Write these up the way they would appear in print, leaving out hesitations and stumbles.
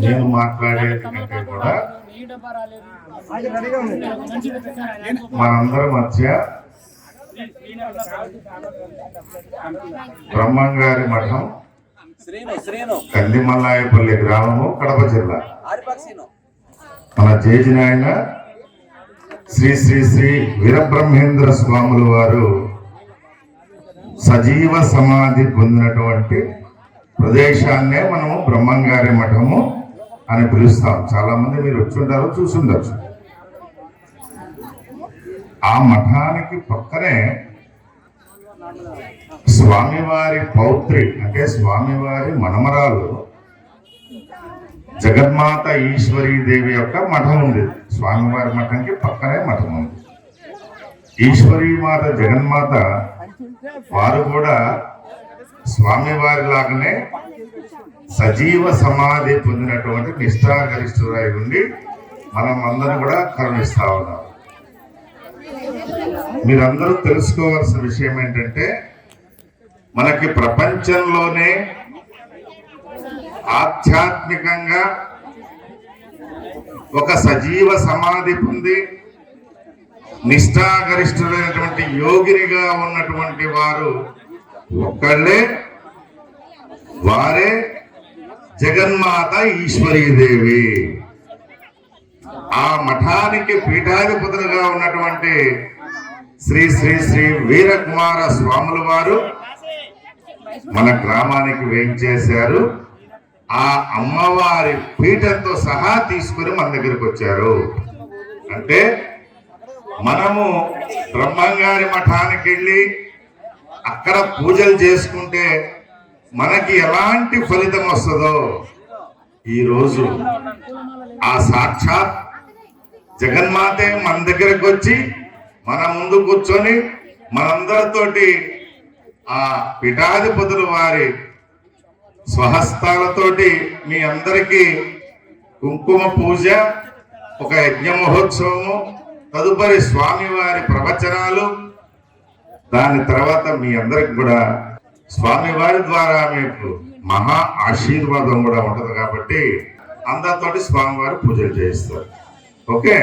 నేను మాట్లాడేది కంటే కూడా మనందరి మధ్య బ్రహ్మంగారి మఠం కందిమల్లాయపల్లి గ్రామము కడప జిల్లా మన జేజిన ఆయన శ్రీ శ్రీ శ్రీ వీరబ్రహ్మేంద్ర స్వాములు వారు సజీవ సమాధి పొందినటువంటి ప్రదేశాన్నే మనము బ్రహ్మంగారి మఠము అని పిలుస్తాం. చాలా మంది మీరు వచ్చుంటారు, చూసుండొచ్చు. ఆ మఠానికి పక్కనే స్వామివారి పౌత్రి అంటే స్వామివారి మనమరాలు జగన్మాత ఈశ్వరీదేవి యొక్క మఠం ఉంది. స్వామివారి మఠంకి పక్కనే మఠం ఉంది. ఈశ్వరీమాత జగన్మాత వారు కూడా స్వామివారి లాగానే సజీవ సమాధి పొందినటువంటి నిష్ఠాగరిష్ఠురాయి ఉండి మనం అందరం కూడా కరుణిస్తా ఉన్నాం. మీరందరూ తెలుసుకోవాల్సిన విషయం ఏంటంటే మనకి ప్రపంచంలోనే ఆధ్యాత్మికంగా ఒక సజీవ సమాధి పొంది నిష్ఠాగరిష్ఠులైనటువంటి యోగినిగా ఉన్నటువంటి వారు ఒక్కళ్ళే, వారే జగన్మాత ఈశ్వరీదేవి. ఆ మఠానికి పీఠాధిపతులుగా ఉన్నటువంటి శ్రీ శ్రీ శ్రీ వీరకుమార స్వాముల వారు మన గ్రామానికి వేయించేశారు. ఆ అమ్మవారి పీఠంతో సహా తీసుకుని మన దగ్గరికి వచ్చారు. అంటే మనము బ్రహ్మంగారి మఠానికి వెళ్ళి అక్కడ పూజలు చేసుకుంటే మనకి ఎలాంటి ఫలితం వస్తుందో ఈరోజు ఆ సాక్షాత్ జగన్మాతే మన దగ్గరకు వచ్చి మన ముందు కూర్చొని మనందరితోటి ఆ పీఠాధిపతులు వారి స్వహస్తాలతోటి మీ అందరికీ కుంకుమ పూజ, ఒక యజ్ఞ మహోత్సవము, తదుపరి స్వామివారి ప్రవచనాలు, దాని తర్వాత మీ అందరికి కూడా స్వామివారి ద్వారా మీకు మహా ఆశీర్వాదం కూడా ఉంటది. కాబట్టి అందరితోటి స్వామివారి పూజలు చేయిస్తారు. ఓకే,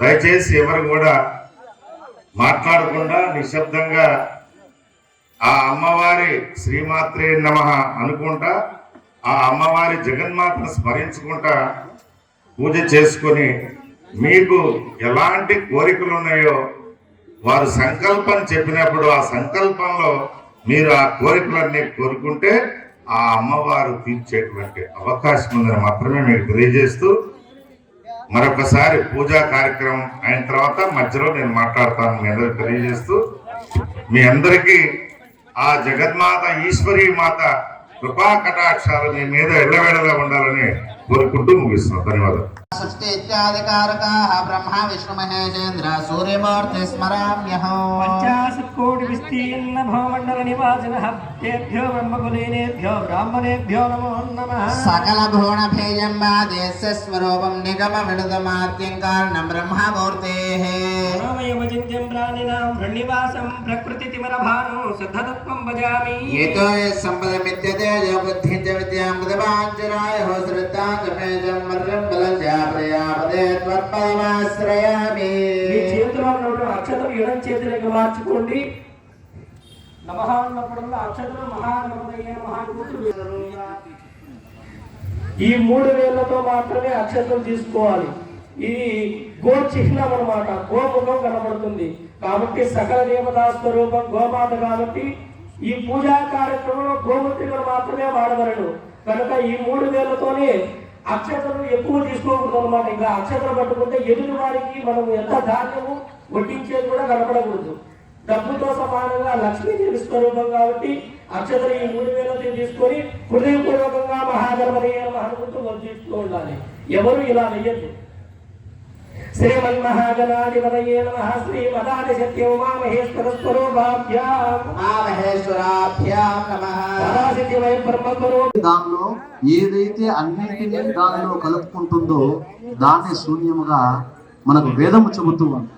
దయచేసి ఎవరు కూడా మాట్లాడకుండా నిశ్శబ్దంగా ఆ అమ్మవారి శ్రీమాత్రే నమః అనుకుంటా, ఆ అమ్మవారి జగన్మాతను స్మరించుకుంటా పూజ చేసుకొని మీకు ఎలాంటి కోరికలు ఉన్నాయో వారు సంకల్పం చెప్పినప్పుడు ఆ సంకల్పంలో మీరు ఆ కోరికలన్నీ కోరుకుంటే ఆ అమ్మవారు తీర్చేటువంటి అవకాశం ఉందని మాత్రమే మీకు తెలియజేస్తూ, మరొకసారి పూజా కార్యక్రమం అయిన తర్వాత మధ్యలో నేను మాట్లాడతాను మీ అందరికి తెలియజేస్తూ, మీ అందరికీ ఆ జగన్మాత ఈశ్వరీ మాత కృపా కటాక్షాలు మీ మీద ఎల్లవేళలా ఉండాలని కోరుకుంటూ ముగిస్తున్నాం. ధన్యవాదాలు. सृष्टि इत्यादिकारकाः ब्रह्मा विष्णु महेशेन्द्र सूर्यमूर्ति स्मराम्यहं 50 कोटि विस्तीर्ण भवमण्डल निवासिनः तेभ्यो ब्रह्मकुलीनेभ्यो ब्राह्मणेभ्यो नमो नमः सकल भुवन भेयं वादेस्य स्वरूपं निगम विनुतमाद्यं कारणं ब्रह्ममूर्तेः नामयमचिन्त्यं प्राणिनां प्रणिवासं प्रकृतितिमरभानो सिद्धतत्वं भजामि येतो सम्पदमित्यते यो बुद्धिं च विद्यां बुद्धवाञ्चराय हो श्रद्धां च मेजं मर्यं बलं మీ చేతిలో ఉన్నటువంటి అక్షతలు ఎడం చేతులకు మార్చుకోండి. నమః అన్నప్పుడు అక్షతలు మహాగణపతయే నమః. ఈ 3 వేళ్లతో మాత్రమే అక్షతలు తీసుకోవాలి. ఇది గో చిహ్నం అన్నమాట, గోముఖం కనబడుతుంది కాబట్టి సకల దేవతా స్వరూపం గోమాత కాబట్టి ఈ పూజా కార్యక్రమంలో గోమూర్తిగా మాత్రమే వాడవలను. కనుక ఈ 3 వేళ్లతోనే అక్షతలు ఎక్కువ తీసుకోకూడదు అనమాట. ఇంకా అక్షతలు పట్టుకుంటే ఎదుటి వారికి మనం ఎంత ధాన్యము వడ్డించేది కూడా కనపడకూడదు. డబ్బుతో సమానంగా లక్ష్మీదేవి స్వరూపం కాబట్టి అక్షతలు ఈ 3 వేలతో తీసుకొని హృదయపూర్వకంగా మహాగణపతి అనుకుంటూ వర్తిస్తూ ఉండాలి. ఎవరు ఇలా వెయ్యద్దు. శ్రీమన్మహాగణాధిపతయే నమః. శ్రీ మదాది శక్తి ఉమామహేశ్వర స్వరూపాభ్యాం నమః. పరాశక్తి వై బ్రహ్మస్వరూప. దానిలో ఏదైతే అన్నింటినీ దానిలో కలుపుకుంటుందో దాన్ని శూన్యముగా మనకు వేదము చెబుతూ ఉంది.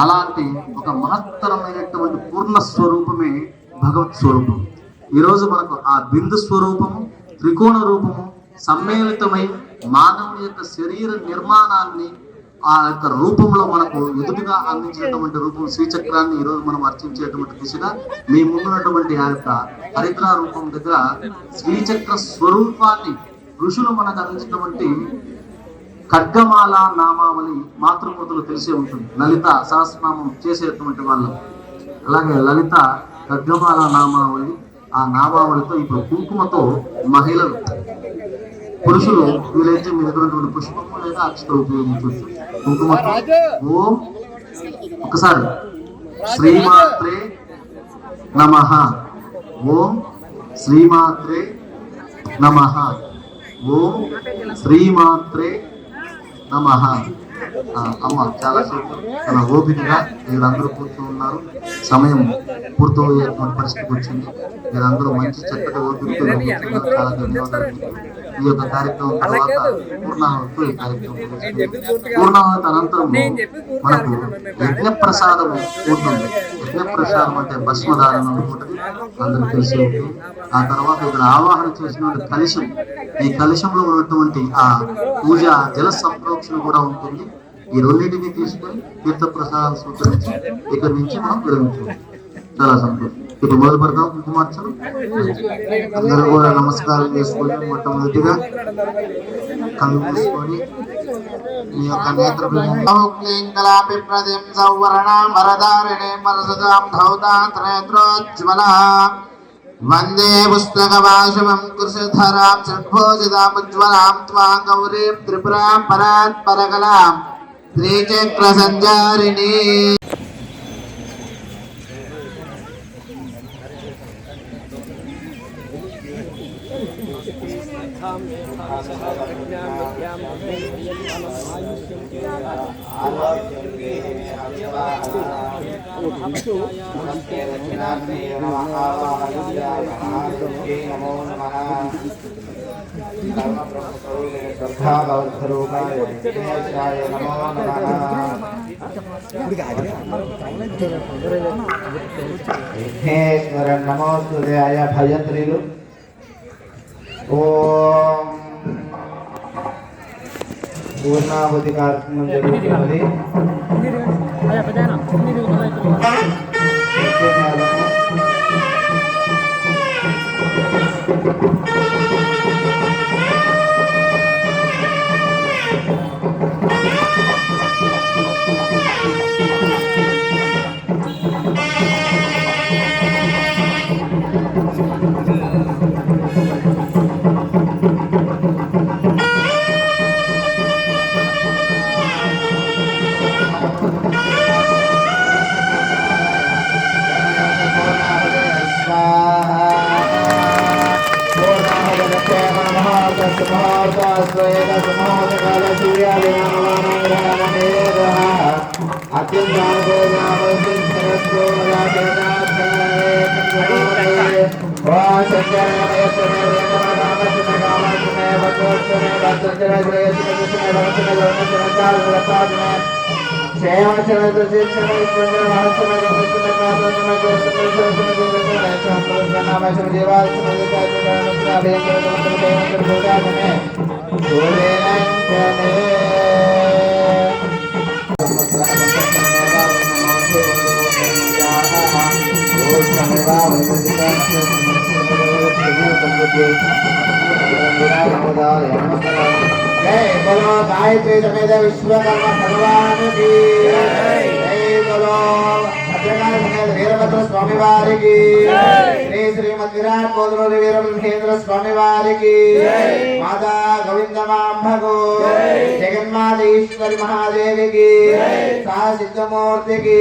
అలాంటి ఒక మహత్తరమైనటువంటి పూర్ణ స్వరూపమే భగవత్ స్వరూపం. ఈరోజు మనకు ఆ బిందు స్వరూపము త్రికోణ రూపము సమ్మేళితమై మానవుని యొక్క శరీర నిర్మాణాన్ని ఆ యొక్క రూపంలో మనకు ఎదుటిగా అందించినటువంటి రూపం శ్రీచక్రాన్ని ఈరోజు మనం అర్చించేటువంటి దిశగా మీ ముందున్నటువంటి ఆ యొక్క హరిద్రా రూపం దగ్గర శ్రీచక్ర స్వరూపాన్ని ఋషులు మనకు అందించినటువంటి ఖడ్గమాల నామావళి మాతృమూర్తులు తెలిసే ఉంటుంది. లలిత సహస్రనామం చేసేటువంటి వాళ్ళు అలాగే లలిత ఖడ్గమాల నామావళి, ఆ నామావళితో ఇప్పుడు కుంకుమతో మహిళలు పురుషులు వీలైతే మీ దగ్గర పుష్పము లేదా అక్షతలు ఉపయోగించవచ్చు. కుంకుమతో ఓం ఒకసారి శ్రీమాత్రే నమః, ఓం శ్రీమాత్రే నమః, ఓం శ్రీమాత్రే నమః. అమ్మ చాలాసేపు చాలా ఓపికగా మీరందరూ కూర్చొని ఉన్నారు. సమయం పూర్తయ్యేటువంటి పరిస్థితికి వచ్చింది. మీరందరూ మంచి చక్కటి ఓపికతో కూర్చున్నారు. చాలా ధన్యవాదాలు. ఈ యొక్క కార్యక్రమం తర్వాత పూర్ణాహుతితో ఈ కార్యక్రమం పూర్ణాహుతి అనంతరం మనకు యజ్ఞప్రసాదం ఉంటుంది. యజ్ఞప్రసాదం అంటే భస్మధారణ ఉంటుంది, అందరూ తెలిసి ఉంటుంది. ఆ తర్వాత ఇక్కడ ఆవాహన చేసినటువంటి కలశం, ఈ కలశంలో ఉన్నటువంటి ఆ పూజ జల సంప్రోక్షణ కూడా ఉంటుంది. ఈ రెండింటిని తీసుకొని తీర్థప్రసాదాలు స్వీకరించి ఇక్కడి నుంచి మనం విరమించాం. చాలా సంతోషం. ఇప్పుడు మొదలు పెడతాం కుంకుమార్చన. అందరూ కూడా నమస్కారం చేసుకొని మొట్టమొదటిగా కళ్ళు మూసుకొని మీ యొక్క నేత్ర వందే పుస్తకవాశవం కృషధరాం షడ్భోజితాముజ్వలాం త్వాం గౌరీం త్రిపురాం పరాత్పరకలాం శ్రీచక్ర సంచారిణి. నమోస్తుదేయ భయత్రీలు. ఓం పూర్ణాహుతి కార్యక్రమం జరుగుతున్నది. गायत्री समेत विश्वकर्मा भगवान की जय बोलो भद्रकाली समेत वीरभद्र स्वामी वारी की श्री श्रीमद विराट कोदलूरी वीरब्रह्मेंद्र स्वामी वारी की माता गोविंदमांबको जगन्माता ईश्वरी महादेवी की सा सिद्धमूर्ति की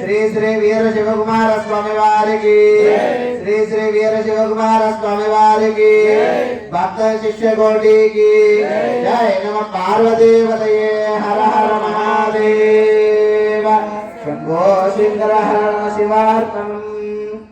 श्री श्री वीर शिवकुमार स्वामी वारी की श्री श्री वीर शिवकुमार स्वामी वारी की भक्त शिष्य कोटि की जय नमः पार्वती पतये हर हर महादेव शंभो शंकर हर नमः शिवार्पणम्